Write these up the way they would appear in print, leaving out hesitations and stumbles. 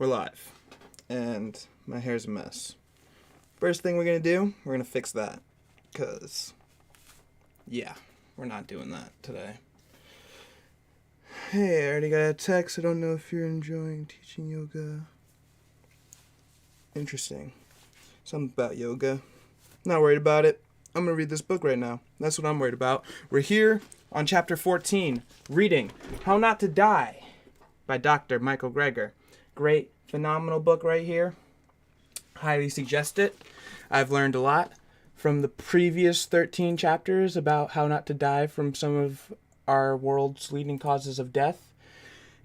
We're live, and my hair's a mess. First thing we're gonna do, we're gonna fix that, cause yeah, we're not doing that today. Hey, I already got a text. I don't know if you're enjoying teaching yoga. Interesting. Something about yoga. Not worried about it. I'm gonna read this book right now. That's what I'm worried about. We're here on chapter 14, reading How Not to Die by Dr. Michael Greger. Great, phenomenal book right here. Highly suggest it. I've learned a lot from the previous 13 chapters about how not to die from some of our world's leading causes of death.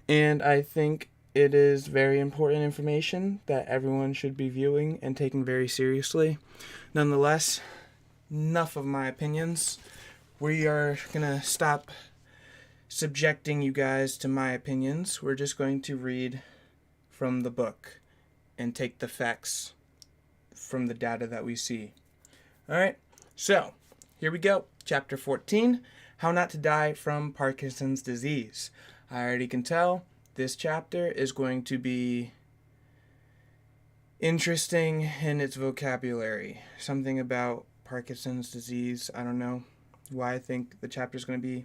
And I think it is very important information that everyone should be viewing and taking very seriously. Nonetheless, enough of my opinions. We are going to stop subjecting you guys to my opinions. We're just going to read from the book and take the facts from the data that we see. Alright, so here we go. Chapter 14, How Not to Die from Parkinson's Disease. I already can tell this chapter is going to be interesting in its vocabulary. Something about Parkinson's disease. I don't know why I think the chapter is going to be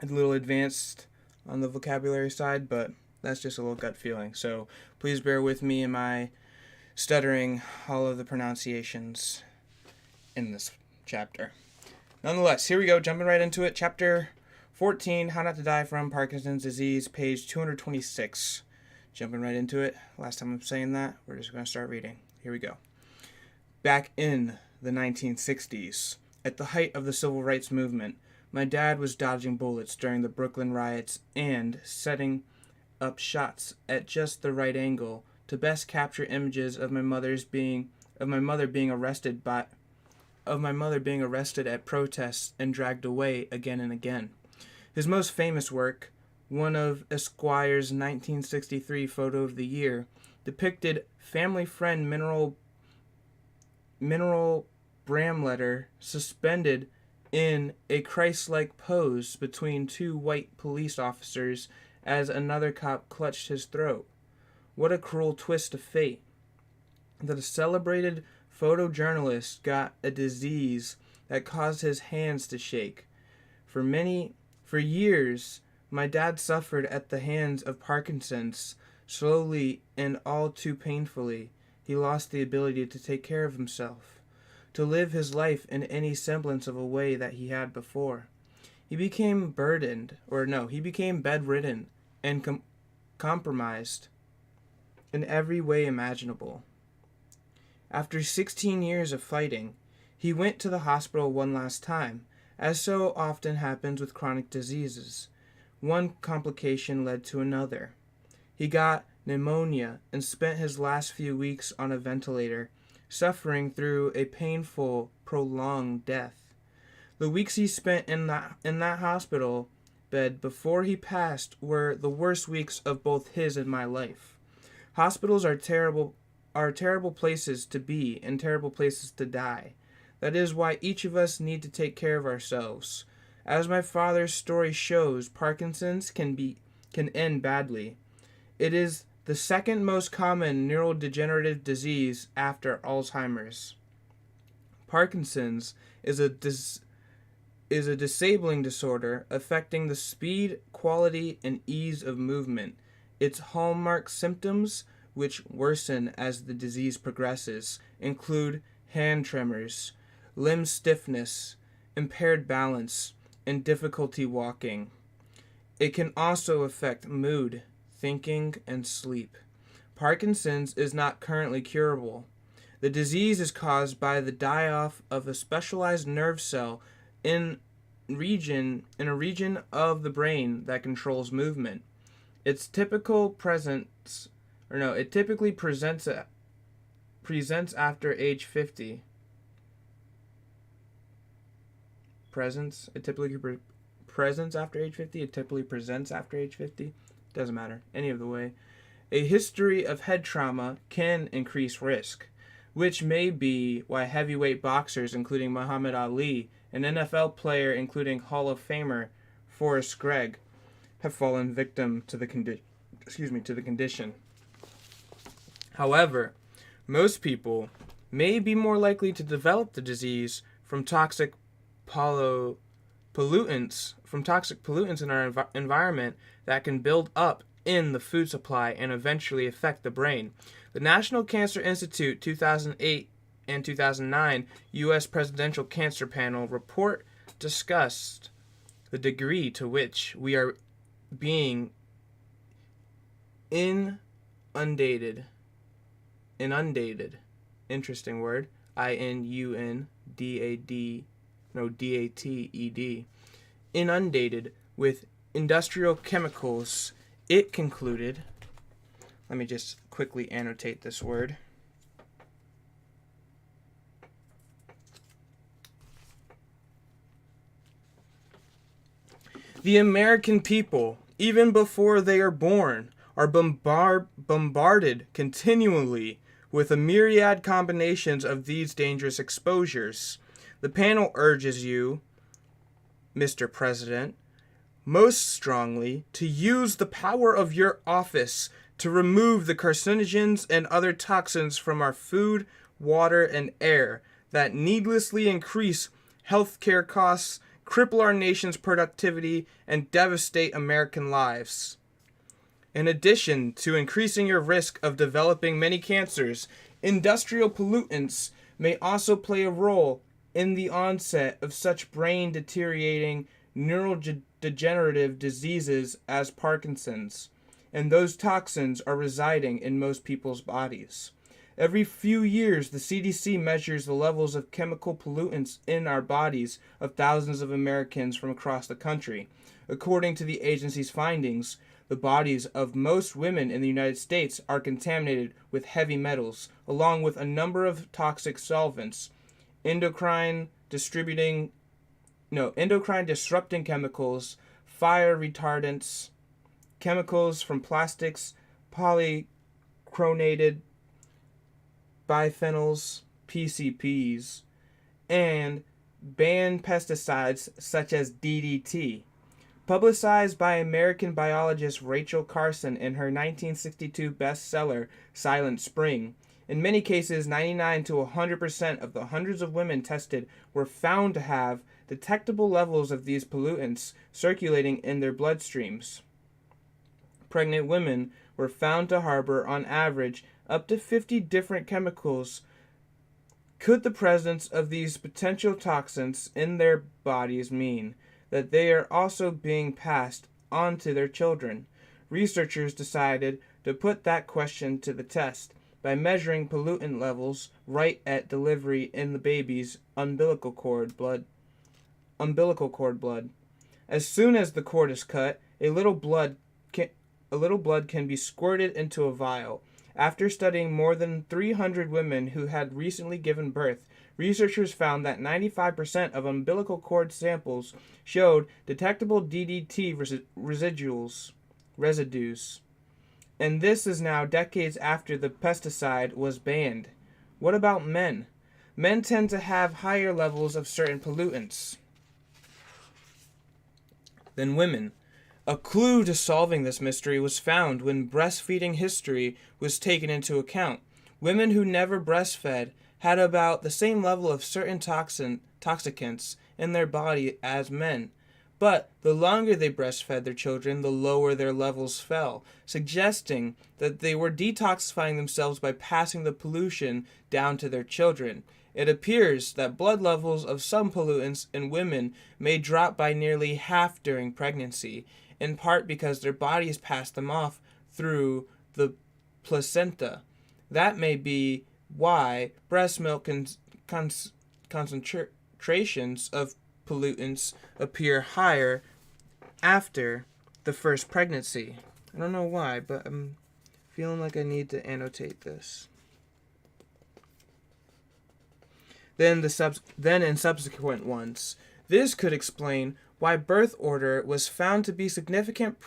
a little advanced on the vocabulary side, but that's just a little gut feeling. So please bear with me in my stuttering all of the pronunciations in this chapter. Nonetheless, here we go, jumping right into it. Chapter 14, How Not to Die from Parkinson's Disease, page 226. Jumping right into it. Last time I'm saying that, we're just going to start reading. Here we go. Back in the 1960s, at the height of the civil rights movement, my dad was dodging bullets during the Brooklyn riots and setting up shots at just the right angle to best capture images of my mother being arrested at protests and dragged away again and again. His most famous work, one of Esquire's 1963 Photo of the Year, depicted family friend Mineral Bramletter suspended in a Christ-like pose between two white police officers as another cop clutched his throat. What a cruel twist of fate. That a celebrated photojournalist got a disease that caused his hands to shake. For years, my dad suffered at the hands of Parkinson's. Slowly and all too painfully, he lost the ability to take care of himself, to live his life in any semblance of a way that he had before. He became bedridden and compromised in every way imaginable. After 16 years of fighting, he went to the hospital one last time, as so often happens with chronic diseases. One complication led to another. He got pneumonia and spent his last few weeks on a ventilator, suffering through a painful, prolonged death. The weeks he spent in that hospital bed before he passed were the worst weeks of both his and my life. Hospitals are terrible places to be and terrible places to die. That is why each of us need to take care of ourselves. As my father's story shows, Parkinson's can end badly. It is the second most common neurodegenerative disease after Alzheimer's. Parkinson's is a disabling disorder affecting the speed, quality, and ease of movement. Its hallmark symptoms, which worsen as the disease progresses, include hand tremors, limb stiffness, impaired balance, and difficulty walking. It can also affect mood, thinking, and sleep. Parkinson's is not currently curable. The disease is caused by the die-off of a specialized nerve cell in a region of the brain that controls movement. It typically presents after age 50. It typically presents after age 50. It typically presents after age 50. Doesn't matter. Any of the way. A history of head trauma can increase risk, which may be why heavyweight boxers, including Muhammad Ali, an NFL player, including Hall of Famer Forrest Gregg, have fallen victim to the condition. However, most people may be more likely to develop the disease from toxic pollutants in our environment that can build up in the food supply and eventually affect the brain. The National Cancer Institute 2008 and 2009 U.S. Presidential Cancer Panel report discussed the degree to which we are being inundated, interesting word, DATED, inundated with industrial chemicals. It concluded, let me just quickly annotate this word. The American people, even before they are born, are bombarded continually with a myriad combinations of these dangerous exposures. The panel urges you, Mr. President, most strongly to use the power of your office to remove the carcinogens and other toxins from our food, water, and air that needlessly increase healthcare costs, cripple our nation's productivity, and devastate American lives. In addition to increasing your risk of developing many cancers, industrial pollutants may also play a role in the onset of such brain deteriorating neurodegenerative diseases as Parkinson's, and those toxins are residing in most people's bodies. Every few years, the CDC measures the levels of chemical pollutants in our bodies of thousands of Americans from across the country. According to the agency's findings, the bodies of most women in the United States are contaminated with heavy metals, along with a number of toxic solvents, endocrine disrupting chemicals, fire retardants, chemicals from plastics, polychlorinated biphenyls, PCPs, and banned pesticides such as DDT. Publicized by American biologist Rachel Carson in her 1962 bestseller, Silent Spring, in many cases, 99 to 100% of the hundreds of women tested were found to have detectable levels of these pollutants circulating in their bloodstreams. Pregnant women were found to harbor, on average, up to 50 different chemicals. Could the presence of these potential toxins in their bodies mean that they are also being passed on to their children? Researchers decided to put that question to the test by measuring pollutant levels right at delivery in the baby's umbilical cord blood. As soon as the cord is cut, a little blood can be squirted into a vial. After studying more than 300 women who had recently given birth, researchers found that 95% of umbilical cord samples showed detectable DDT residues. And this is now decades after the pesticide was banned. What about men? Men tend to have higher levels of certain pollutants than women. A clue to solving this mystery was found when breastfeeding history was taken into account. Women who never breastfed had about the same level of certain toxicants in their body as men. But the longer they breastfed their children, the lower their levels fell, suggesting that they were detoxifying themselves by passing the pollution down to their children. It appears that blood levels of some pollutants in women may drop by nearly half during pregnancy, in part because their bodies pass them off through the placenta. That may be why breast milk concentrations of pollutants appear higher after the first pregnancy. I don't know why, but I'm feeling like I need to annotate this. Then in subsequent ones, this could explain why birth order was found to be significant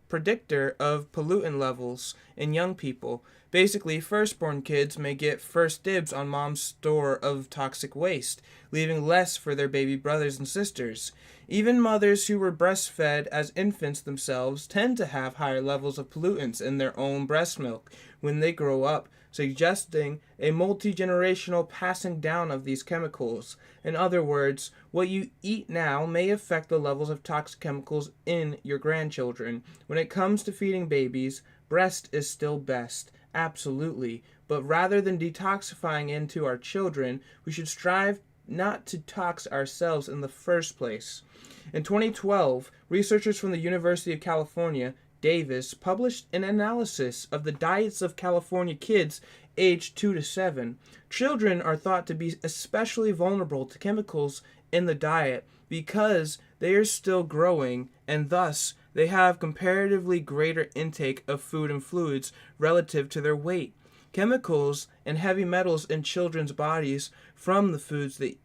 predictor of pollutant levels in young people. Basically, firstborn kids may get first dibs on mom's store of toxic waste, leaving less for their baby brothers and sisters. Even mothers who were breastfed as infants themselves tend to have higher levels of pollutants in their own breast milk when they grow up suggesting a multi-generational passing down of these chemicals. In other words, what you eat now may affect the levels of toxic chemicals in your grandchildren. When it comes to feeding babies, breast is still best, absolutely. But rather than detoxifying into our children, we should strive not to tox ourselves in the first place. In 2012, researchers from the University of California, Davis, published an analysis of the diets of California kids aged 2 to 7. Children are thought to be especially vulnerable to chemicals in the diet because they are still growing, and thus they have comparatively greater intake of food and fluids relative to their weight. Chemicals and heavy metals in children's bodies from the foods they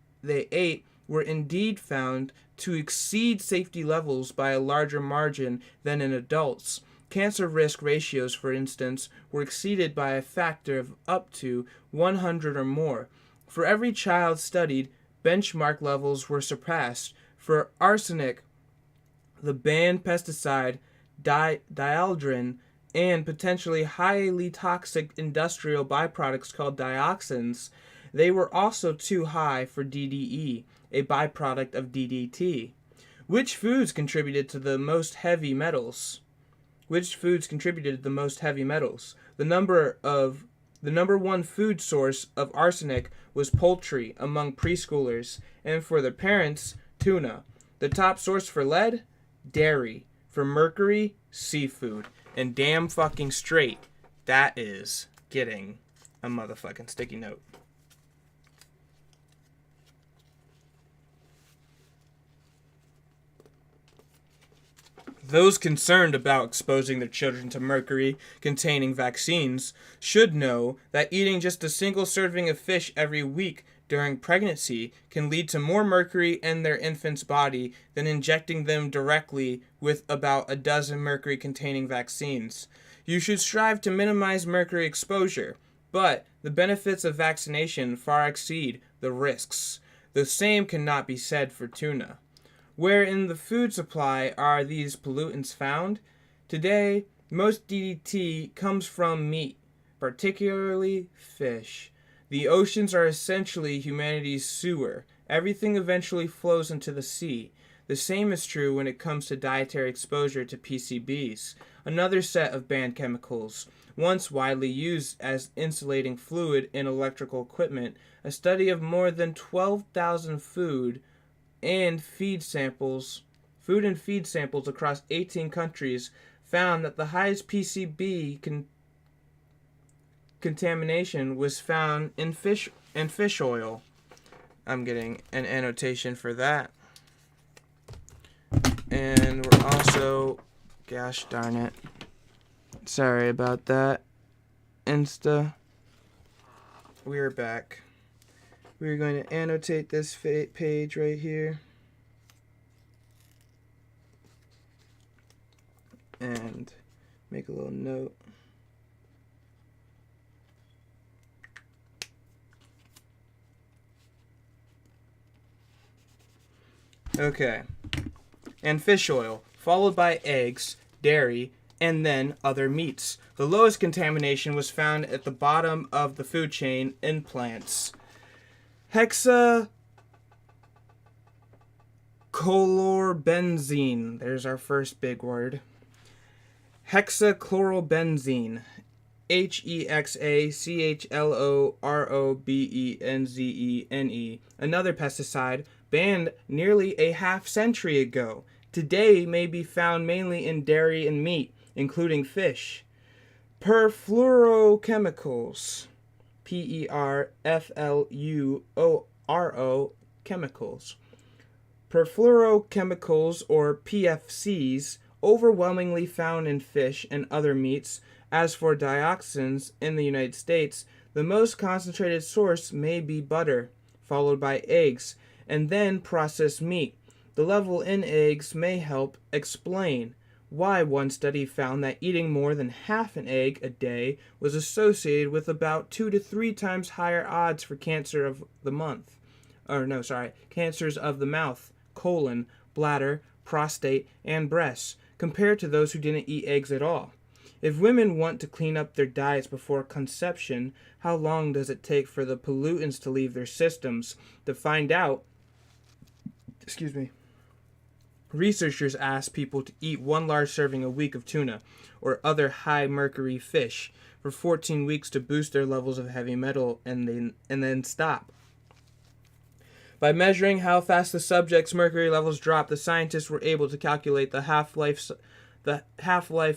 ate were indeed found to exceed safety levels by a larger margin than in adults. Cancer risk ratios, for instance, were exceeded by a factor of up to 100 or more. For every child studied, benchmark levels were surpassed. For arsenic, the banned pesticide dieldrin, and potentially highly toxic industrial byproducts called dioxins, they were also too high for DDE, a byproduct of DDT. Which foods contributed to the most heavy metals? The number one food source of arsenic was poultry among preschoolers, and for their parents, tuna. The top source for lead? Dairy. For mercury? Seafood. And damn fucking straight, that is getting a motherfucking sticky note. Those concerned about exposing their children to mercury-containing vaccines should know that eating just a single serving of fish every week during pregnancy can lead to more mercury in their infant's body than injecting them directly with about a dozen mercury-containing vaccines. You should strive to minimize mercury exposure, but the benefits of vaccination far exceed the risks. The same cannot be said for tuna. Where in the food supply are these pollutants found? Today, most DDT comes from meat, particularly fish. The oceans are essentially humanity's sewer. Everything eventually flows into the sea. The same is true when it comes to dietary exposure to PCBs, another set of banned chemicals. Once widely used as insulating fluid in electrical equipment, a study of more than 12,000 food and feed samples across 18 countries found that the highest PCB contamination was found in fish oil. I'm getting an annotation for that. And we're also, gosh darn it, sorry about that, Insta. We're back. We're going to annotate this page right here. And make a little note. Okay. And fish oil, followed by eggs, dairy, and then other meats. The lowest contamination was found at the bottom of the food chain in plants. Hexachlorobenzene. There's our first big word. Hexachlorobenzene. Hexachlorobenzene. Another pesticide banned nearly a half century ago. Today may be found mainly in dairy and meat, including fish. Perfluorochemicals. Perfluoro chemicals. Perfluorochemicals, or PFCs, overwhelmingly found in fish and other meats. As for dioxins in the United States, the most concentrated source may be butter, followed by eggs, and then processed meat. The level in eggs may help explain why one study found that eating more than half an egg a day was associated with about 2 to 3 times higher odds for cancers of the mouth, colon, bladder, prostate, and breasts, compared to those who didn't eat eggs at all. If women want to clean up their diets before conception, how long does it take for the pollutants to leave their systems? To find out, researchers asked people to eat one large serving a week of tuna or other high mercury fish for 14 weeks to boost their levels of heavy metal and then stop. By measuring how fast the subject's mercury levels dropped, the scientists were able to calculate the half-life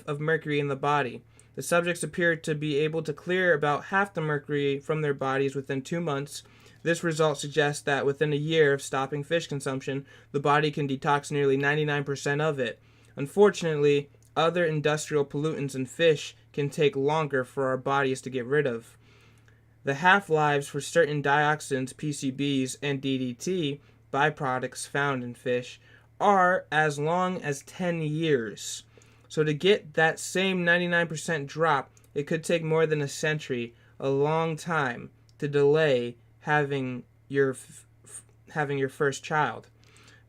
of mercury in the body. The subjects appeared to be able to clear about half the mercury from their bodies within 2 months. This result suggests that within a year of stopping fish consumption, the body can detox nearly 99% of it. Unfortunately, other industrial pollutants in fish can take longer for our bodies to get rid of. The half-lives for certain dioxins, PCBs, and DDT, byproducts found in fish, are as long as 10 years. So to get that same 99% drop, it could take more than a century, a long time, to delay having your first child.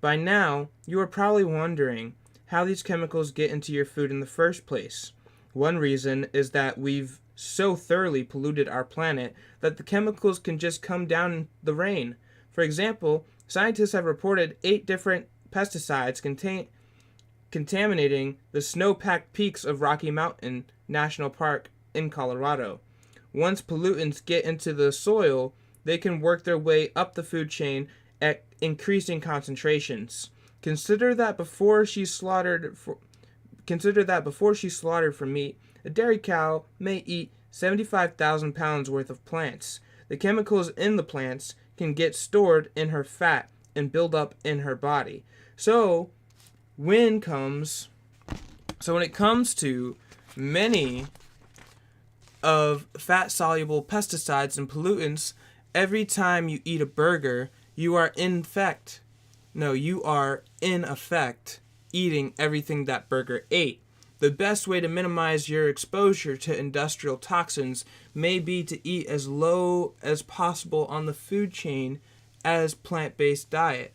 By now, you are probably wondering how these chemicals get into your food in the first place. One reason is that we've so thoroughly polluted our planet that the chemicals can just come down in the rain. For example, scientists have reported 8 different pesticides contaminating the snow-packed peaks of Rocky Mountain National Park in Colorado. Once pollutants get into the soil, they can work their way up the food chain at increasing concentrations. Consider that before she's slaughtered for meat, a dairy cow may eat 75,000 pounds worth of plants. The chemicals in the plants can get stored in her fat and build up in her body. So when it comes to many of fat-soluble pesticides and pollutants, every time you eat a burger, you are in effect eating everything that burger ate. The best way to minimize your exposure to industrial toxins may be to eat as low as possible on the food chain as a plant-based diet.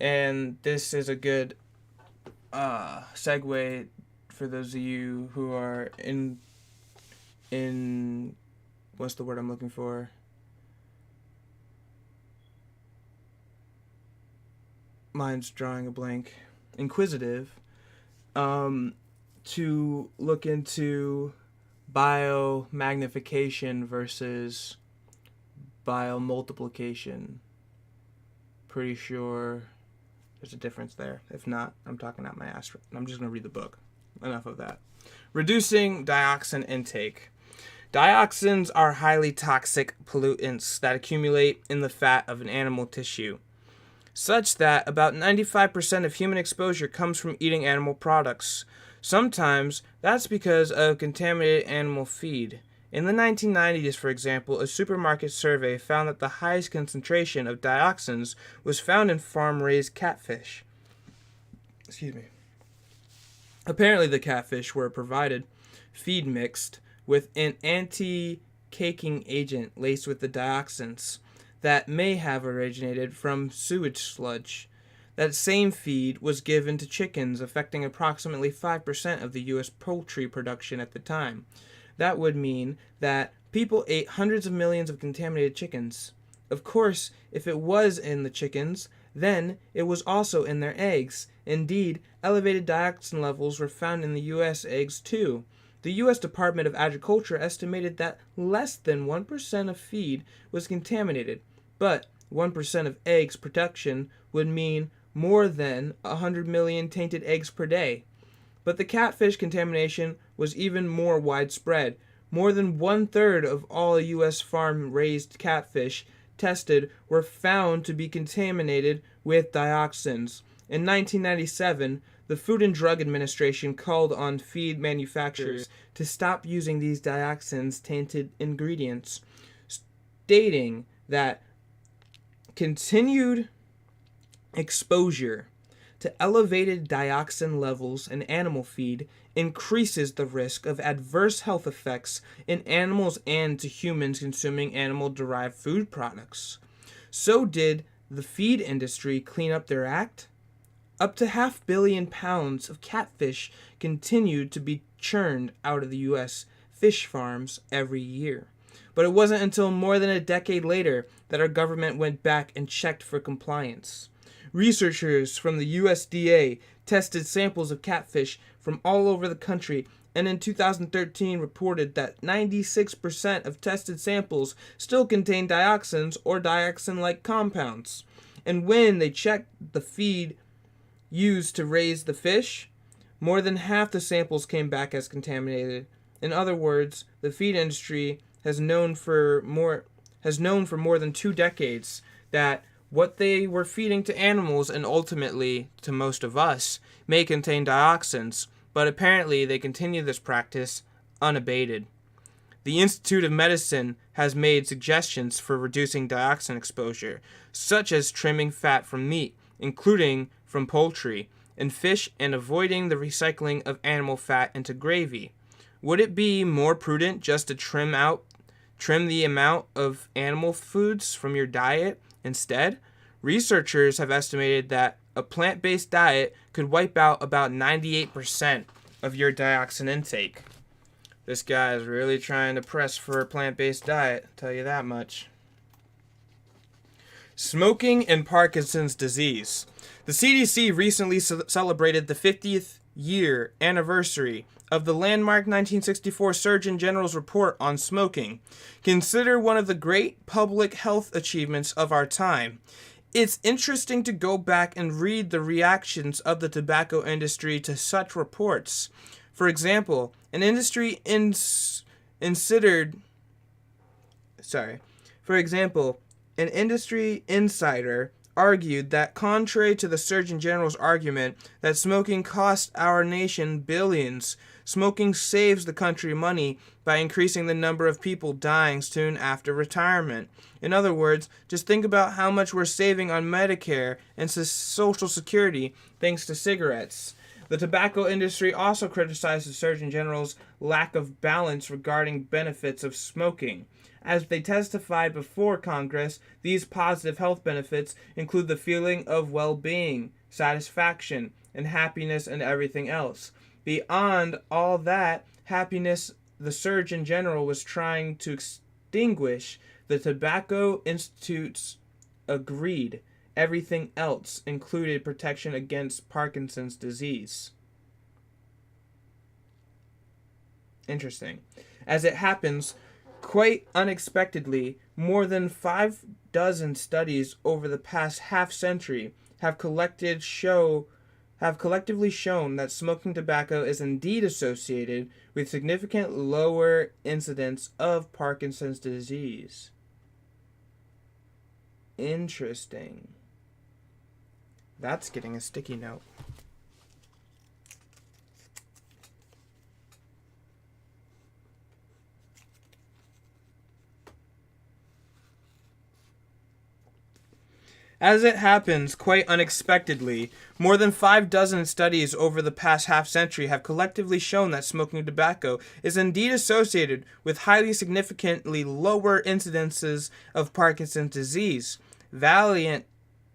And this is a good segue for those of you who are in what's the word I'm looking for? Mine's drawing a blank. Inquisitive, to look into biomagnification versus biomultiplication. Pretty sure there's a difference there. If not, I'm talking out my ass. I'm just going to read the book. Enough of that. Reducing dioxin intake. Dioxins are highly toxic pollutants that accumulate in the fat of an animal tissue, such that about 95% of human exposure comes from eating animal products. Sometimes that's because of contaminated animal feed. In the 1990s, for example, a supermarket survey found that the highest concentration of dioxins was found in farm-raised catfish. Apparently the catfish were provided feed mixed with an anti-caking agent laced with the dioxins that may have originated from sewage sludge. That same feed was given to chickens, affecting approximately 5% of the U.S. poultry production at the time. That would mean that people ate hundreds of millions of contaminated chickens. Of course, if it was in the chickens, then it was also in their eggs. Indeed, elevated dioxin levels were found in the U.S. eggs too. The U.S. Department of Agriculture estimated that less than 1% of feed was contaminated, but 1% of eggs production would mean more than 100 million tainted eggs per day. But the catfish contamination was even more widespread. More than 1/3 of all U.S. farm-raised catfish tested were found to be contaminated with dioxins. In 1997, the Food and Drug Administration called on feed manufacturers to stop using these dioxins-tainted ingredients, stating that continued exposure to elevated dioxin levels in animal feed increases the risk of adverse health effects in animals and to humans consuming animal-derived food products. So did the feed industry clean up their act? Up to 500,000,000 pounds of catfish continued to be churned out of the U.S. fish farms every year. But it wasn't until more than a decade later that our government went back and checked for compliance. Researchers from the USDA tested samples of catfish from all over the country, and in 2013 reported that 96% of tested samples still contained dioxins or dioxin-like compounds. And when they checked the feed used to raise the fish, more than half the samples came back as contaminated. In other words, the feed industry has known for more than 2 decades that what they were feeding to animals and ultimately to most of us may contain dioxins, but apparently they continue this practice unabated. The Institute of Medicine has made suggestions for reducing dioxin exposure, such as trimming fat from meat, including from poultry, and fish, and avoiding the recycling of animal fat into gravy. Would it be more prudent just to trim the amount of animal foods from your diet instead? Researchers have estimated that a plant-based diet could wipe out about 98% of your dioxin intake. This guy is really trying to press for a plant-based diet, I'll tell you that much. Smoking and Parkinson's disease. The CDC recently celebrated the 50th year anniversary of the landmark 1964 Surgeon General's report on smoking, considered one of the great public health achievements of our time. It's interesting to go back and read the reactions of the tobacco industry to such reports. For example, an industry insider argued that contrary to the Surgeon General's argument that smoking costs our nation billions, smoking saves the country money by increasing the number of people dying soon after retirement. In other words, just think about how much we're saving on Medicare and Social Security thanks to cigarettes. The tobacco industry also criticized the Surgeon General's lack of balance regarding benefits of smoking. As they testified before Congress, these positive health benefits include the feeling of well-being, satisfaction, and happiness and everything else. Beyond all that happiness, the Surgeon General was trying to extinguish. The Tobacco Institute's agreed everything else included protection against Parkinson's disease. Interesting. As it happens, quite unexpectedly, more than 6 studies over the past half-century have collectively shown that smoking tobacco is indeed associated with significant lower incidence of Parkinson's disease. Interesting. That's getting a sticky note. As it happens, quite unexpectedly, more than 6 studies over the past half-century have collectively shown that smoking tobacco is indeed associated with highly significantly lower incidences of Parkinson's disease. Valiant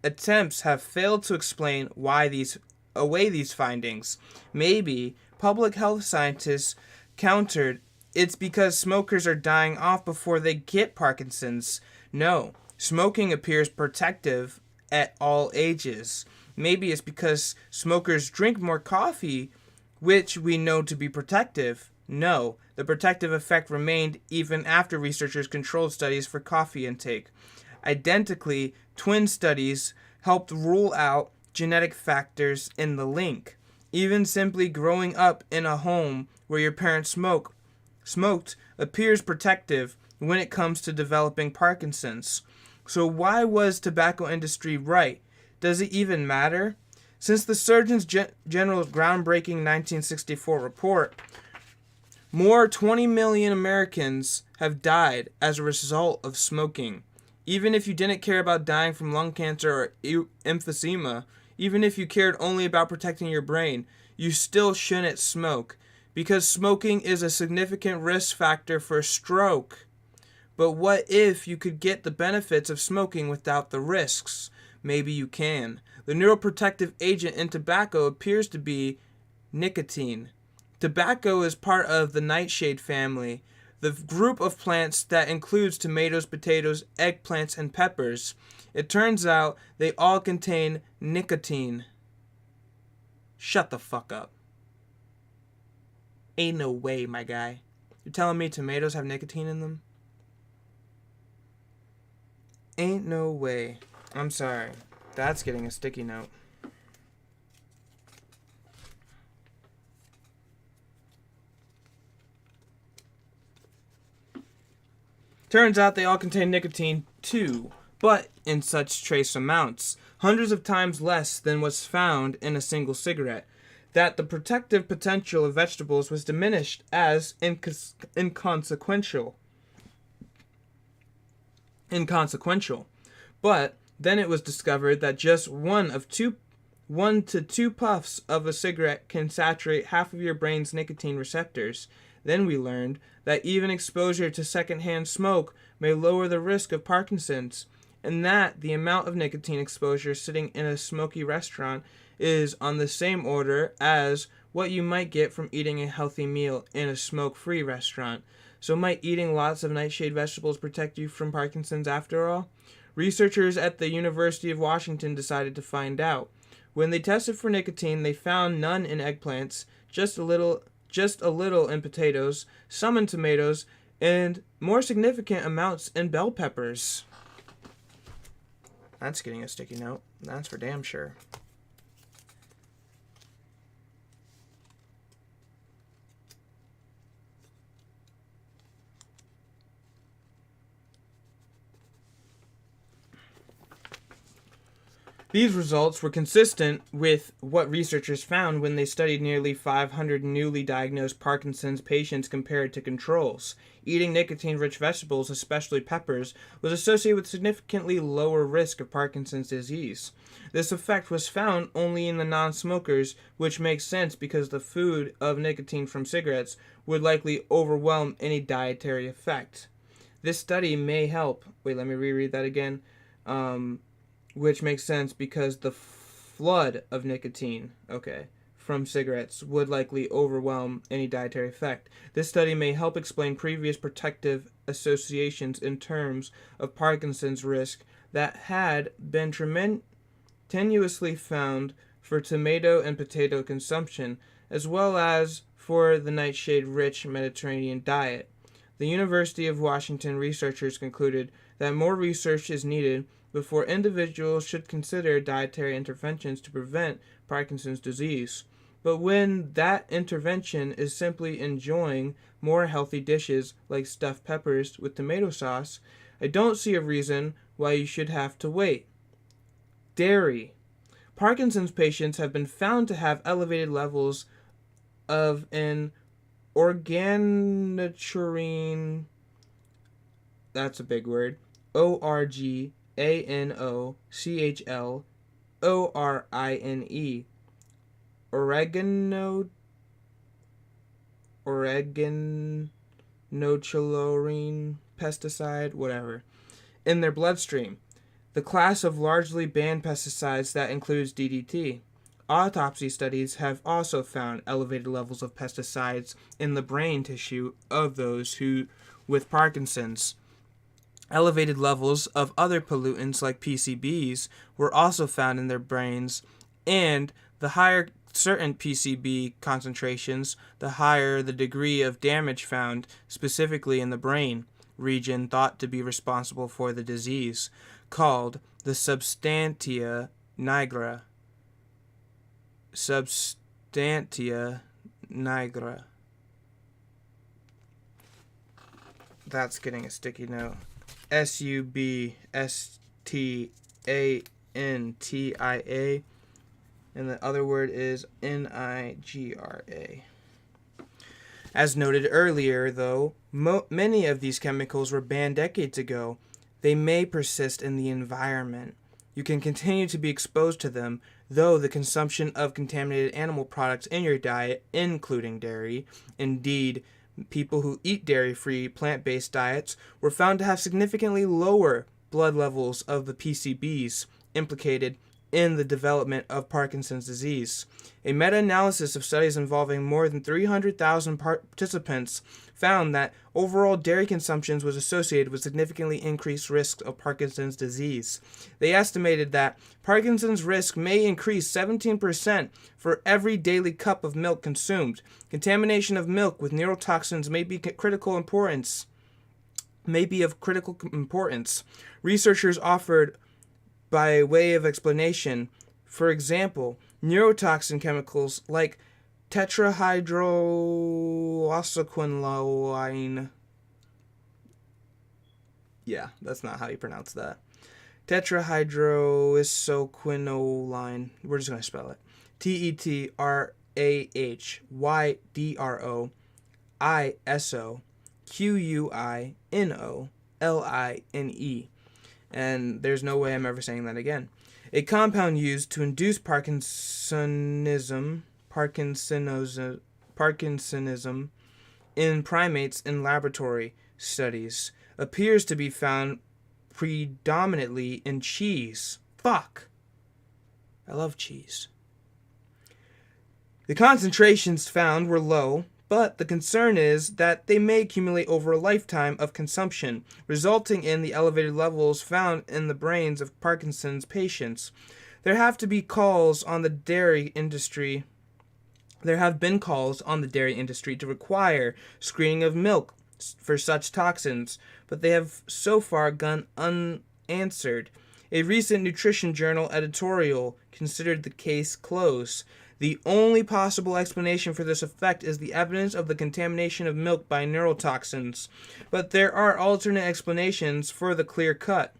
attempts have failed to explain away these findings. Maybe public health scientists countered it's because smokers are dying off before they get Parkinson's. No. Smoking appears protective at all ages. Maybe it's because smokers drink more coffee, which we know to be protective. No, the protective effect remained even after researchers controlled studies for coffee intake. Identically, twin studies helped rule out genetic factors in the link. Even simply growing up in a home where your parents smoked appears protective when it comes to developing Parkinson's. So why was tobacco industry right? Does it even matter? Since the Surgeon General's groundbreaking 1964 report, more 20 million Americans have died as a result of smoking. Even if you didn't care about dying from lung cancer or emphysema, even if you cared only about protecting your brain, you still shouldn't smoke, because smoking is a significant risk factor for stroke. But what if you could get the benefits of smoking without the risks? Maybe you can. The neuroprotective agent in tobacco appears to be nicotine. Tobacco is part of the nightshade family, the group of plants that includes tomatoes, potatoes, eggplants, and peppers. It turns out they all contain nicotine. Shut the fuck up. Ain't no way, my guy. You're telling me tomatoes have nicotine in them? Ain't no way. I'm sorry. That's getting a sticky note. Turns out they all contain nicotine too, but in such trace amounts, hundreds of times less than what's found in a single cigarette, that the protective potential of vegetables was diminished as inconsequential. But then it was discovered that just one to two puffs of a cigarette can saturate half of your brain's nicotine receptors. Then we learned that even exposure to secondhand smoke may lower the risk of Parkinson's, and that the amount of nicotine exposure sitting in a smoky restaurant is on the same order as what you might get from eating a healthy meal in a smoke-free restaurant. So might eating lots of nightshade vegetables protect you from Parkinson's after all? Researchers at the University of Washington decided to find out. When they tested for nicotine, they found none in eggplants, just a little in potatoes, some in tomatoes, and more significant amounts in bell peppers. That's getting a sticky note. That's for damn sure. These results were consistent with what researchers found when they studied nearly 500 newly diagnosed Parkinson's patients compared to controls. Eating nicotine-rich vegetables, especially peppers, was associated with significantly lower risk of Parkinson's disease. This effect was found only in the non-smokers, which makes sense because the food of nicotine from cigarettes would likely overwhelm any dietary effect. This study may help. Wait, let me reread that again. Which makes sense because the flood of nicotine, from cigarettes would likely overwhelm any dietary effect. This study may help explain previous protective associations in terms of Parkinson's risk that had been tenuously found for tomato and potato consumption, as well as for the nightshade-rich Mediterranean diet. The University of Washington researchers concluded that more research is needed before individuals should consider dietary interventions to prevent Parkinson's disease. But when that intervention is simply enjoying more healthy dishes like stuffed peppers with tomato sauce, I don't see a reason why you should have to wait. Dairy. Parkinson's patients have been found to have elevated levels of an organochurine, that's a big word, ORGANOCHLORINE, oreganochilorine pesticide, whatever, in their bloodstream, the class of largely banned pesticides that includes DDT. Autopsy studies have also found elevated levels of pesticides in the brain tissue of those with Parkinson's. Elevated levels of other pollutants like PCBs were also found in their brains, and the higher certain PCB concentrations, the higher the degree of damage found specifically in the brain region thought to be responsible for the disease, called the substantia nigra. Substantia nigra. That's getting a sticky note. SUBSTANTIA, and the other word is NIGRA. As noted earlier, though, many of these chemicals were banned decades ago. They may persist in the environment. You can continue to be exposed to them, though the consumption of contaminated animal products in your diet, including dairy, indeed, people who eat dairy-free, plant-based diets were found to have significantly lower blood levels of the PCBs implicated in the development of Parkinson's disease. A meta-analysis of studies involving more than 300,000 participants found that overall dairy consumption was associated with significantly increased risks of Parkinson's disease. They estimated that Parkinson's risk may increase 17% for every daily cup of milk consumed. Contamination of milk with neurotoxins may be of critical importance. Researchers offered by way of explanation, for example, neurotoxin chemicals like tetrahydroisoquinoline. Yeah, that's not how you pronounce that. Tetrahydroisoquinoline. We're just going to spell it. tetrahydroisoquinoline. And there's no way I'm ever saying that again. A compound used to induce Parkinsonism in primates in laboratory studies appears to be found predominantly in cheese. Fuck! I love cheese. The concentrations found were low, but the concern is that they may accumulate over a lifetime of consumption, resulting in the elevated levels found in the brains of Parkinson's patients. There have been calls on the dairy industry to require screening of milk for such toxins, but they have so far gone unanswered. A recent Nutrition Journal editorial considered the case closed. The only possible explanation for this effect is the evidence of the contamination of milk by neurotoxins, but there are alternate explanations for the clear cut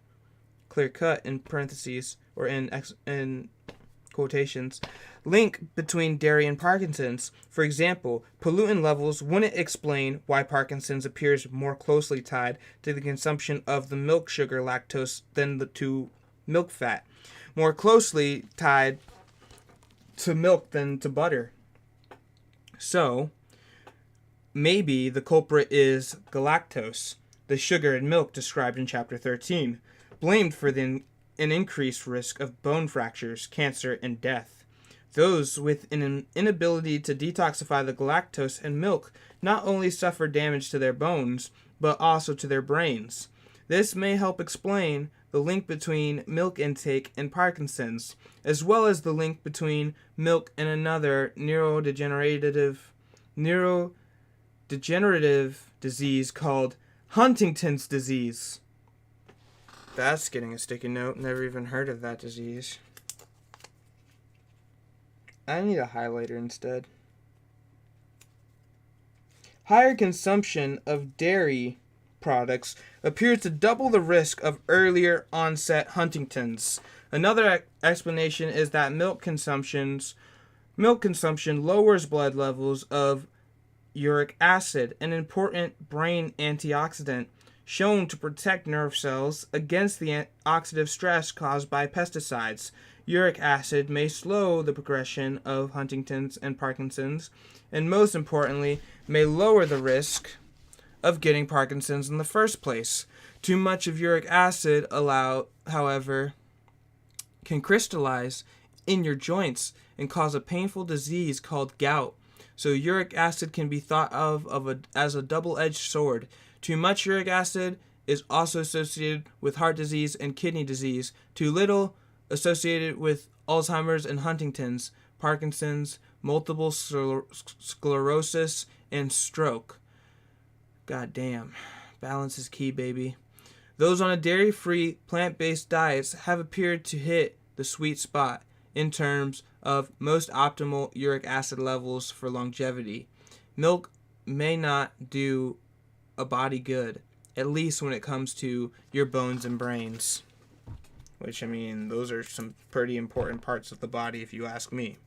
in parentheses or in quotations link between dairy and Parkinson's. For example, pollutant levels wouldn't explain why Parkinson's appears more closely tied to the consumption of the milk sugar lactose than to milk fat, more closely tied to milk than to butter. So, maybe the culprit is galactose, the sugar in milk described in chapter 13, blamed for an increased risk of bone fractures, cancer, and death. Those with an inability to detoxify the galactose in milk not only suffer damage to their bones, but also to their brains. This may help explain the link between milk intake and Parkinson's, as well as the link between milk and another neurodegenerative disease called Huntington's disease. That's getting a sticky note. Never even heard of that disease. I need a highlighter instead. Higher consumption of dairy products appears to double the risk of earlier onset Huntington's. Another explanation is that milk consumption lowers blood levels of uric acid, an important brain antioxidant shown to protect nerve cells against the oxidative stress caused by pesticides. Uric acid may slow the progression of Huntington's and Parkinson's, and most importantly, may lower the risk of getting Parkinson's in the first place. Too much of uric acid, however, can crystallize in your joints and cause a painful disease called gout. So uric acid can be thought as a double-edged sword. Too much uric acid is also associated with heart disease and kidney disease. Too little associated with Alzheimer's and Huntington's, Parkinson's, multiple sclerosis, and stroke. God damn. Balance is key, baby. Those on a dairy-free, plant-based diets have appeared to hit the sweet spot in terms of most optimal uric acid levels for longevity. Milk may not do a body good, at least when it comes to your bones and brains. Which, I mean, those are some pretty important parts of the body if you ask me.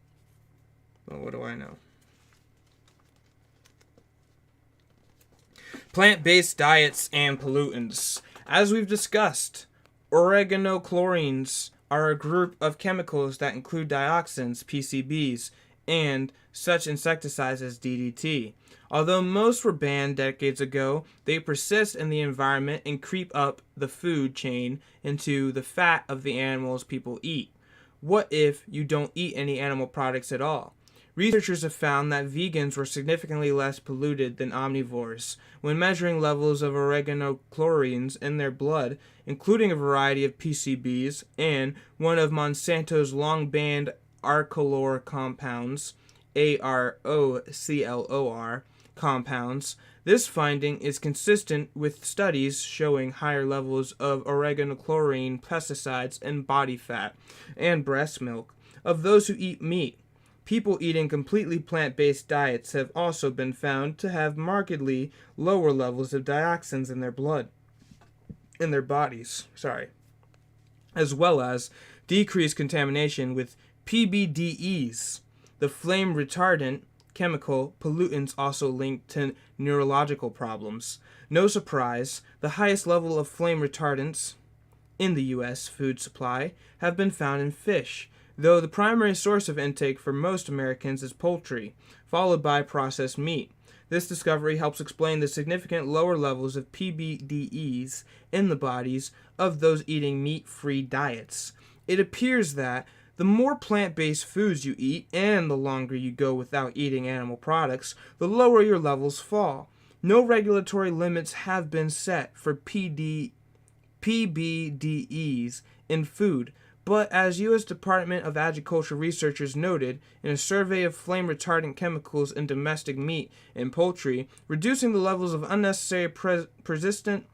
Well, what do I know? Plant-based diets and pollutants. As we've discussed, oregano chlorines are a group of chemicals that include dioxins, PCBs, and such insecticides as DDT. Although most were banned decades ago, they persist in the environment and creep up the food chain into the fat of the animals people eat. What if you don't eat any animal products at all? Researchers have found that vegans were significantly less polluted than omnivores when measuring levels of oregano-chlorines in their blood, including a variety of PCBs and one of Monsanto's long-banned archlor compounds, AROCLOR compounds. This finding is consistent with studies showing higher levels of oregano-chlorine pesticides in body fat and breast milk of those who eat meat. People eating completely plant-based diets have also been found to have markedly lower levels of dioxins in their bodies, as well as decreased contamination with PBDEs, the flame retardant chemical pollutants also linked to neurological problems. No surprise, the highest level of flame retardants in the U.S. food supply have been found in fish, though the primary source of intake for most Americans is poultry, followed by processed meat. This discovery helps explain the significant lower levels of PBDEs in the bodies of those eating meat-free diets. It appears that the more plant-based foods you eat and the longer you go without eating animal products, the lower your levels fall. No regulatory limits have been set for PBDEs in food, but as U.S. Department of Agriculture researchers noted in a survey of flame retardant chemicals in domestic meat and poultry, reducing the levels of unnecessary persistent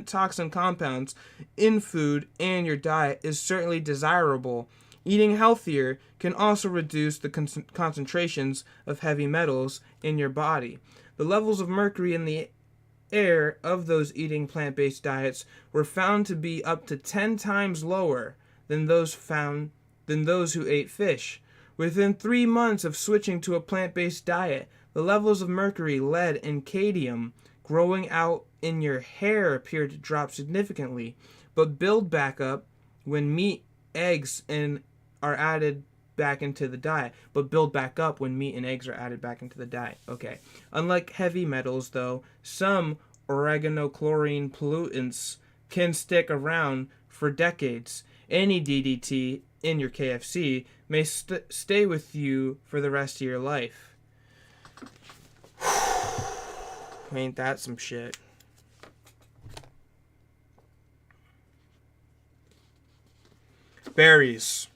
toxin compounds in food and your diet is certainly desirable. Eating healthier can also reduce the concentrations of heavy metals in your body. The levels of mercury in the air of those eating plant-based diets were found to be up to 10 times lower than those who ate fish. Within 3 months of switching to a plant-based diet, the levels of mercury, lead, and cadmium growing out in your hair appeared to drop significantly, but build back up when meat, eggs, and are added back into the diet. Okay. Unlike heavy metals, though, some oregano-chlorine pollutants can stick around for decades. Any DDT in your KFC may stay with you for the rest of your life. Ain't that some shit? Berries.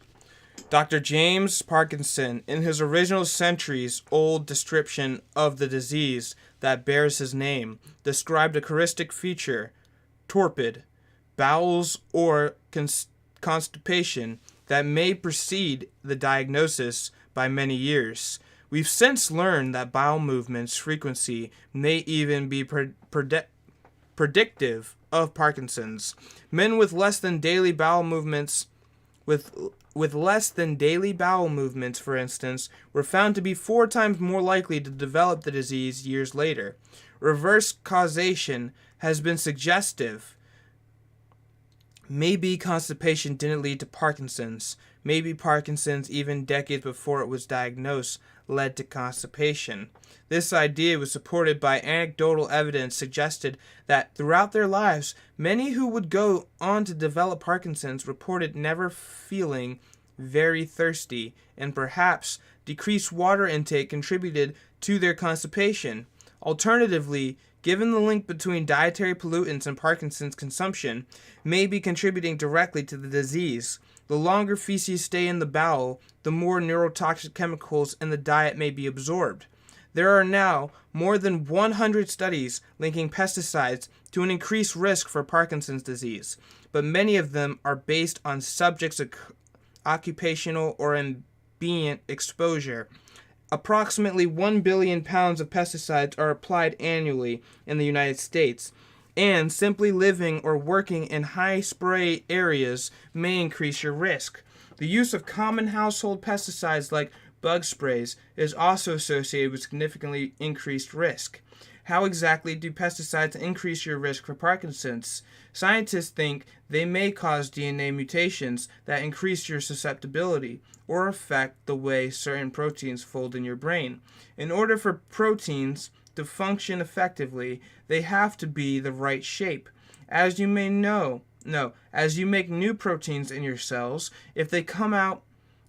Dr. James Parkinson, in his original centuries-old description of the disease that bears his name, described a characteristic feature, torpid, bowels or constipation, that may precede the diagnosis by many years. We've since learned that bowel movements frequency may even be predictive of Parkinson's. Men with less than daily bowel movements, for instance, were found to be 4 times more likely to develop the disease years later. Reverse causation has been suggestive. Maybe constipation didn't lead to Parkinson's. Maybe Parkinson's, even decades before it was diagnosed, led to constipation. This idea was supported by anecdotal evidence suggested that throughout their lives, many who would go on to develop Parkinson's reported never feeling very thirsty, and perhaps decreased water intake contributed to their constipation. Alternatively, given the link between dietary pollutants and Parkinson's consumption may be contributing directly to the disease. The longer feces stay in the bowel, the more neurotoxic chemicals in the diet may be absorbed. There are now more than 100 studies linking pesticides to an increased risk for Parkinson's disease, but many of them are based on subjects' occupational or ambient exposure. Approximately 1 billion pounds of pesticides are applied annually in the United States, and simply living or working in high spray areas may increase your risk. The use of common household pesticides like bug sprays is also associated with significantly increased risk. How exactly do pesticides increase your risk for Parkinson's? Scientists think they may cause DNA mutations that increase your susceptibility or affect the way certain proteins fold in your brain. In order for proteins to function effectively, they have to be the right shape. As you may know, as you make new proteins in your cells, if they come out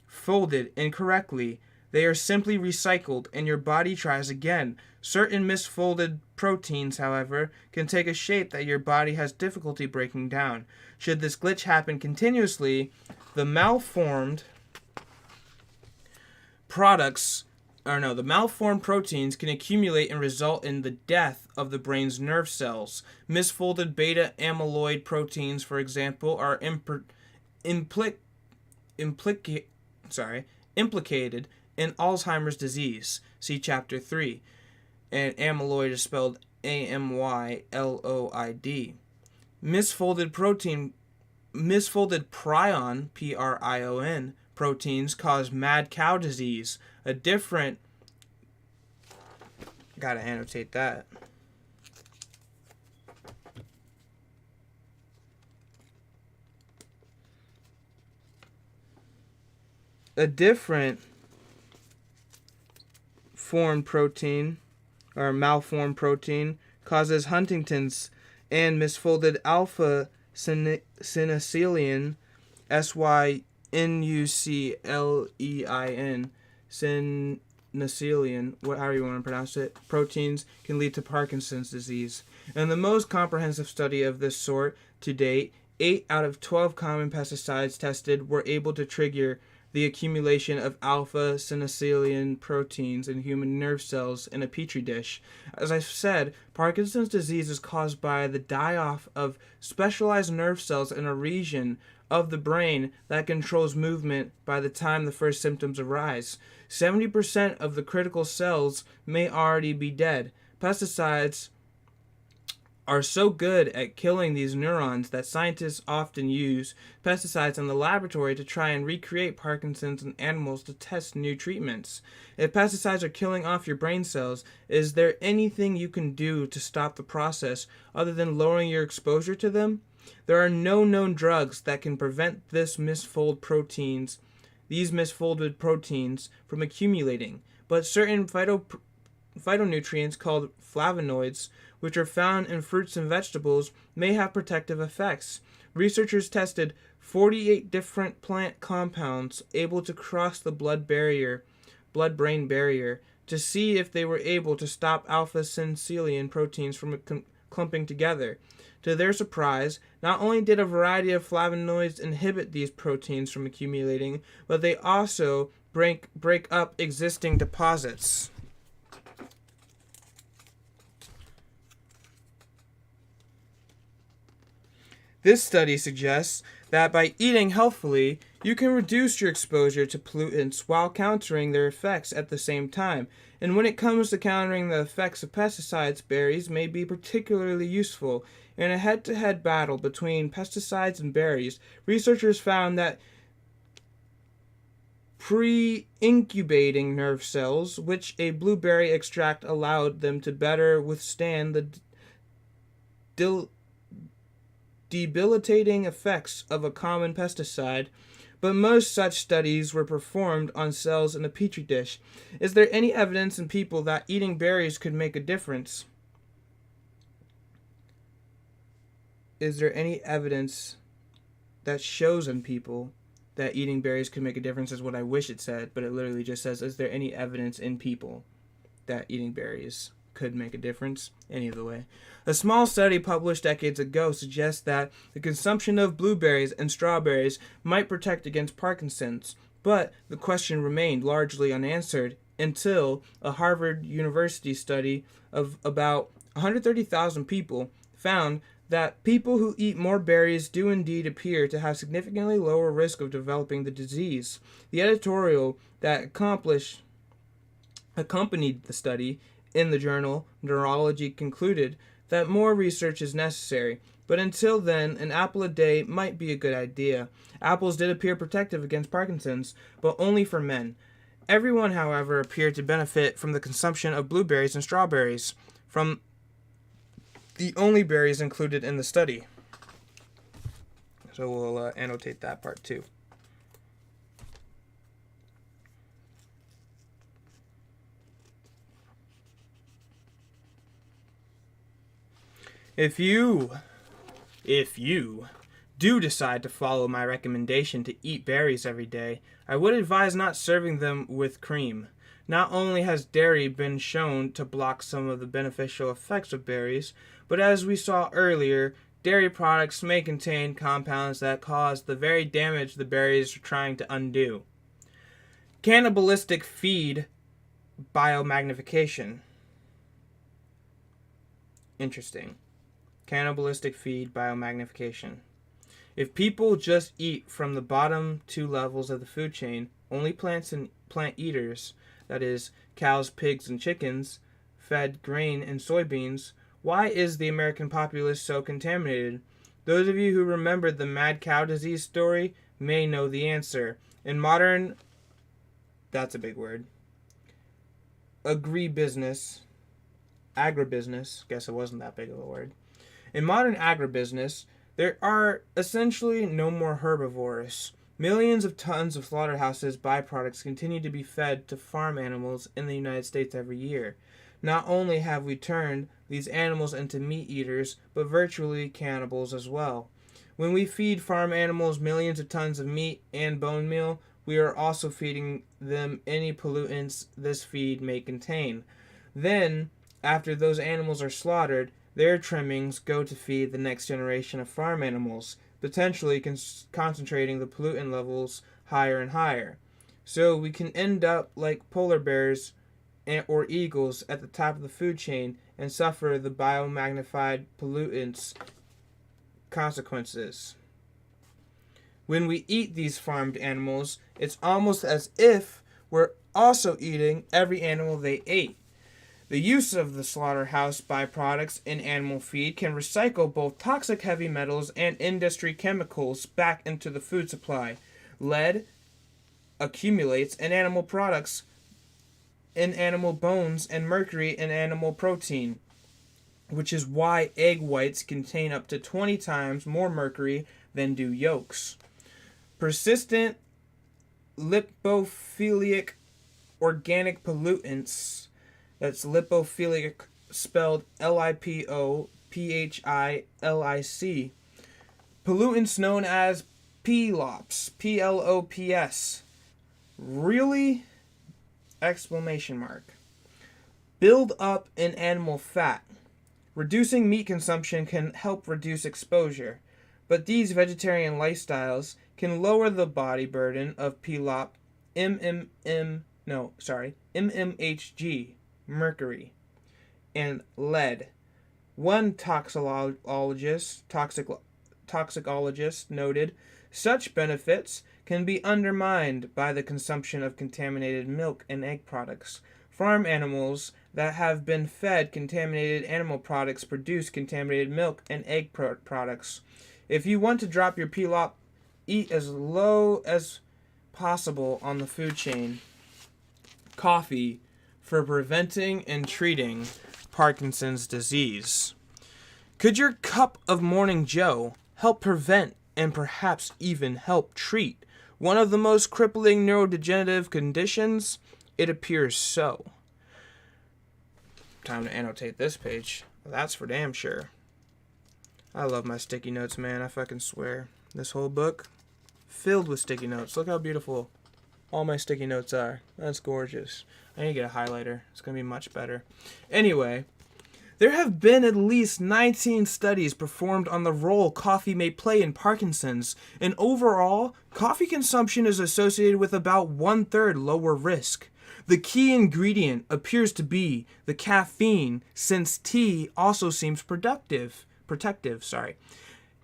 folded incorrectly, they are simply recycled and your body tries again. Certain misfolded proteins, however, can take a shape that your body has difficulty breaking down. Should this glitch happen continuously, the malformed proteins can accumulate and result in the death of the brain's nerve cells. Misfolded beta amyloid proteins, for example, are implicated in Alzheimer's disease. See Chapter 3. And amyloid is spelled AMYLOID. Misfolded prion, PRION, proteins cause mad cow disease. Gotta annotate that. A different formed protein or malformed protein causes Huntington's, and misfolded alpha synuclein, SYNUCLEIN, synuclein, however you want to pronounce it, proteins can lead to Parkinson's disease. In the most comprehensive study of this sort to date, 8 out of 12 common pesticides tested were able to trigger the accumulation of alpha-synuclein proteins in human nerve cells in a petri dish. As I've said, Parkinson's disease is caused by the die-off of specialized nerve cells in a region of the brain that controls movement by the time the first symptoms arise. 70% of the critical cells may already be dead. Pesticides are so good at killing these neurons that scientists often use pesticides in the laboratory to try and recreate Parkinson's in animals to test new treatments. If pesticides are killing off your brain cells, is there anything you can do to stop the process other than lowering your exposure to them? There are no known drugs that can prevent these misfolded proteins from accumulating, but certain phytonutrients called flavonoids, which are found in fruits and vegetables, may have protective effects. Researchers tested 48 different plant compounds able to cross the blood-brain barrier, to see if they were able to stop alpha-synuclein proteins from clumping together. To their surprise, not only did a variety of flavonoids inhibit these proteins from accumulating, but they also break up existing deposits. This study suggests that by eating healthfully, you can reduce your exposure to pollutants while countering their effects at the same time. And when it comes to countering the effects of pesticides, berries may be particularly useful. In a head-to-head battle between pesticides and berries, researchers found that pre-incubating nerve cells, which a blueberry extract allowed them to better withstand the debilitating effects of a common pesticide, but most such studies were performed on cells in a petri dish. Is there any evidence in people that eating berries could make a difference? Is there any evidence that shows in people that eating berries could make a difference, is what I wish it said, but it literally just says, is there any evidence in people that eating berries could make a difference? Any of the way. A small study published decades ago suggests that the consumption of blueberries and strawberries might protect against Parkinson's, but the question remained largely unanswered until a Harvard University study of about 130,000 people found that people who eat more berries do indeed appear to have significantly lower risk of developing the disease. The editorial that accompanied the study in the journal Neurology concluded that more research is necessary, but until then, an apple a day might be a good idea. Apples did appear protective against Parkinson's, but only for men. Everyone, however, appeared to benefit from the consumption of blueberries and strawberries. From the only berries included in the study. So we'll annotate that part too. If you do decide to follow my recommendation to eat berries every day, I would advise not serving them with cream. Not only has dairy been shown to block some of the beneficial effects of berries, but as we saw earlier, dairy products may contain compounds that cause the very damage the berries are trying to undo. Cannibalistic feed biomagnification. Interesting. Cannibalistic feed biomagnification. If people just eat from the bottom two levels of the food chain, only plants and plant eaters, that is, cows, pigs, and chickens, fed grain and soybeans, why is the American populace so contaminated? Those of you who remembered the mad cow disease story may know the answer. In modern, that's a big word, agribusiness, guess it wasn't that big of a word. In modern agribusiness, there are essentially no more herbivores. Millions of tons of slaughterhouses byproducts continue to be fed to farm animals in the United States every year. Not only have we turned these animals into meat eaters, but virtually cannibals as well. When we feed farm animals millions of tons of meat and bone meal, we are also feeding them any pollutants this feed may contain. Then, after those animals are slaughtered, their trimmings go to feed the next generation of farm animals, potentially concentrating the pollutant levels higher and higher. So we can end up like polar bears or eagles at the top of the food chain and suffer the biomagnified pollutants consequences. When we eat these farmed animals, it's almost as if we're also eating every animal they ate. The use of the slaughterhouse byproducts in animal feed can recycle both toxic heavy metals and industry chemicals back into the food supply. Lead accumulates in animal products, in animal bones, and mercury in animal protein, which is why egg whites contain up to 20 times more mercury than do yolks. Persistent lipophilic organic pollutants, that's lipophilic spelled Lipophilic, pollutants known as PLOPs, PLOPS. Really? Exclamation mark. Build up in animal fat. Reducing meat consumption can help reduce exposure, but these vegetarian lifestyles can lower the body burden of PLOP, MMHG, mercury, and lead. One toxicologist noted, such benefits can be undermined by the consumption of contaminated milk and egg products. Farm animals that have been fed contaminated animal products produce contaminated milk and egg products. If you want to drop your PLOP, eat as low as possible on the food chain. Coffee for preventing and treating Parkinson's disease. Could your cup of Morning Joe help prevent and perhaps even help treat one of the most crippling neurodegenerative conditions? It appears so. Time to annotate this page. That's for damn sure. I love my sticky notes, man. I fucking swear. This whole book, filled with sticky notes. Look how beautiful all my sticky notes are. That's gorgeous. I need to get a highlighter. It's going to be much better. Anyway, there have been at least 19 studies performed on the role coffee may play in Parkinson's, and overall, coffee consumption is associated with about 1/3 lower risk. The key ingredient appears to be the caffeine, since tea also seems protective,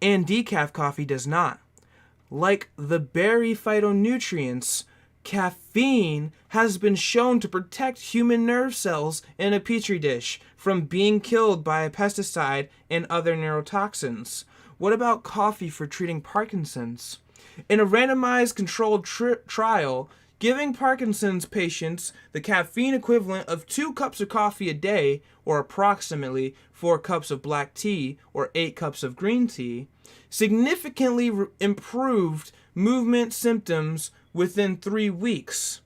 and decaf coffee does not. Like the berry phytonutrients, caffeine has been shown to protect human nerve cells in a petri dish from being killed by a pesticide and other neurotoxins. What about coffee for treating Parkinson's? In a randomized controlled trial Giving Parkinson's patients the caffeine equivalent of 2 cups of coffee a day, or approximately 4 cups of black tea or 8 cups of green tea, significantly improved movement symptoms within 3 weeks.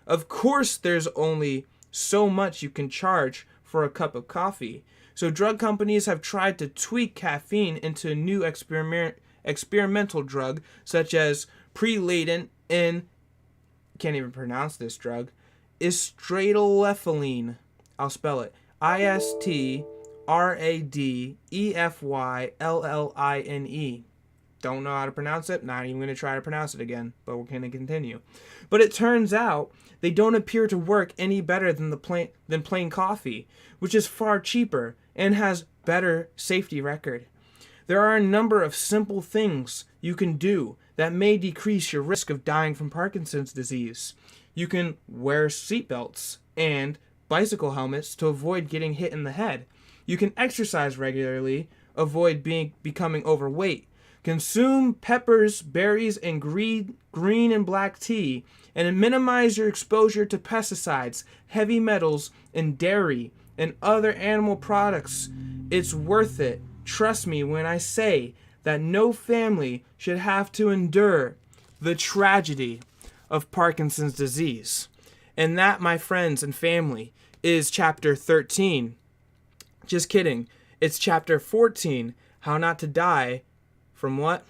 Of course, there's only so much you can charge for a cup of coffee, so drug companies have tried to tweak caffeine into a new experimental drug, such as prelatent in, can't even pronounce this drug, istradolefylline. I'll spell it. Istradefylline. Don't know how to pronounce it. Not even going to try to pronounce it again, but we're going to continue. But it turns out they don't appear to work any better than plain coffee, which is far cheaper and has better safety record. There are a number of simple things you can do that may decrease your risk of dying from Parkinson's disease. You can wear seatbelts and bicycle helmets to avoid getting hit in the head. You can exercise regularly, avoid becoming overweight. Consume peppers, berries, and green and black tea, and minimize your exposure to pesticides, heavy metals, and dairy, and other animal products. It's worth it. Trust me when I say that no family should have to endure the tragedy of Parkinson's disease. And that, my friends and family, is chapter 13. Just kidding. It's chapter 14, How Not to Die from what?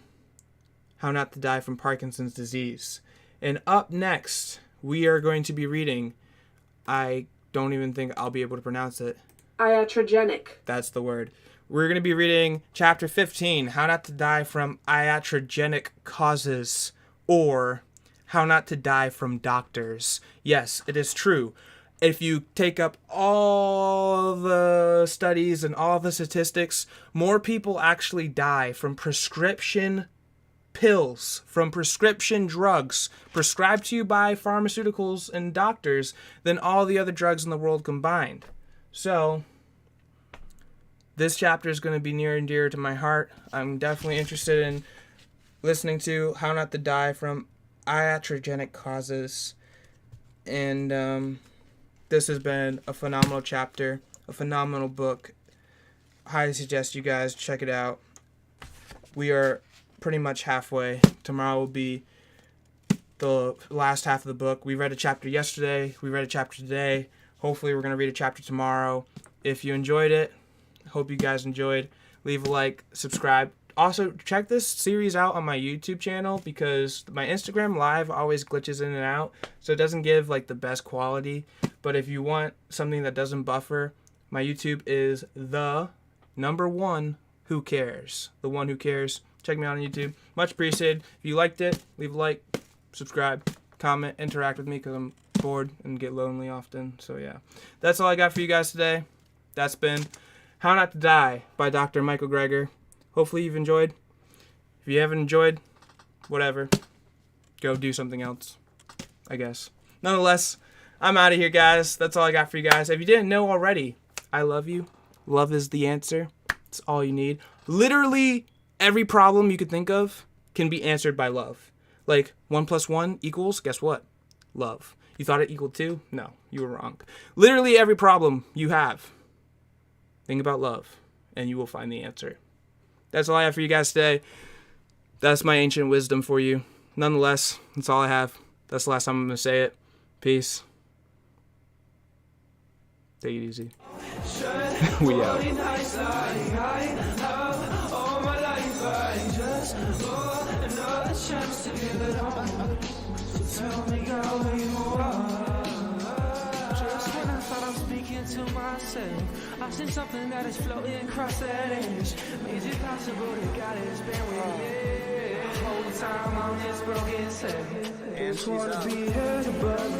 How Not to Die from Parkinson's disease. And up next, we are going to be reading, I don't even think I'll be able to pronounce it. Iatrogenic. That's the word. We're going to be reading chapter 15, How Not to Die from Iatrogenic Causes, or How Not to Die from Doctors. Yes, it is true. If you take up all the studies and all the statistics, more people actually die from prescription pills, from prescription drugs prescribed to you by pharmaceuticals and doctors than all the other drugs in the world combined. So, this chapter is going to be near and dear to my heart. I'm definitely interested in listening to How Not to Die from Iatrogenic Causes. And this has been a phenomenal chapter, a phenomenal book. I highly suggest you guys check it out. We are pretty much halfway. Tomorrow will be the last half of the book. We read a chapter yesterday. We read a chapter today. Hopefully we're going to read a chapter tomorrow. If you enjoyed it, hope you guys enjoyed. Leave a like, subscribe. Also, check this series out on my YouTube channel because my Instagram Live always glitches in and out, so it doesn't give like the best quality. But if you want something that doesn't buffer, my YouTube is the number one Who Cares. The one who cares. Check me out on YouTube. Much appreciated. If you liked it, leave a like, subscribe, comment, interact with me because I'm bored and get lonely often. So yeah, that's all I got for you guys today. That's been How Not to Die by Dr. Michael Greger. Hopefully you've enjoyed. If you haven't enjoyed, whatever. Go do something else, I guess. Nonetheless, I'm out of here, guys. That's all I got for you guys. If you didn't know already, I love you. Love is the answer. It's all you need. Literally every problem you could think of can be answered by love. Like 1 + 1 equals, guess what? Love. You thought it equaled 2? No, you were wrong. Literally every problem you have, think about love, and you will find the answer. That's all I have for you guys today. That's my ancient wisdom for you. Nonetheless, that's all I have. That's the last time I'm going to say it. Peace. Take it easy. We out. To myself, I've seen something that is floating across that edge. Is it possible that God has been with me the whole time on this broken set? Just wanna be heard above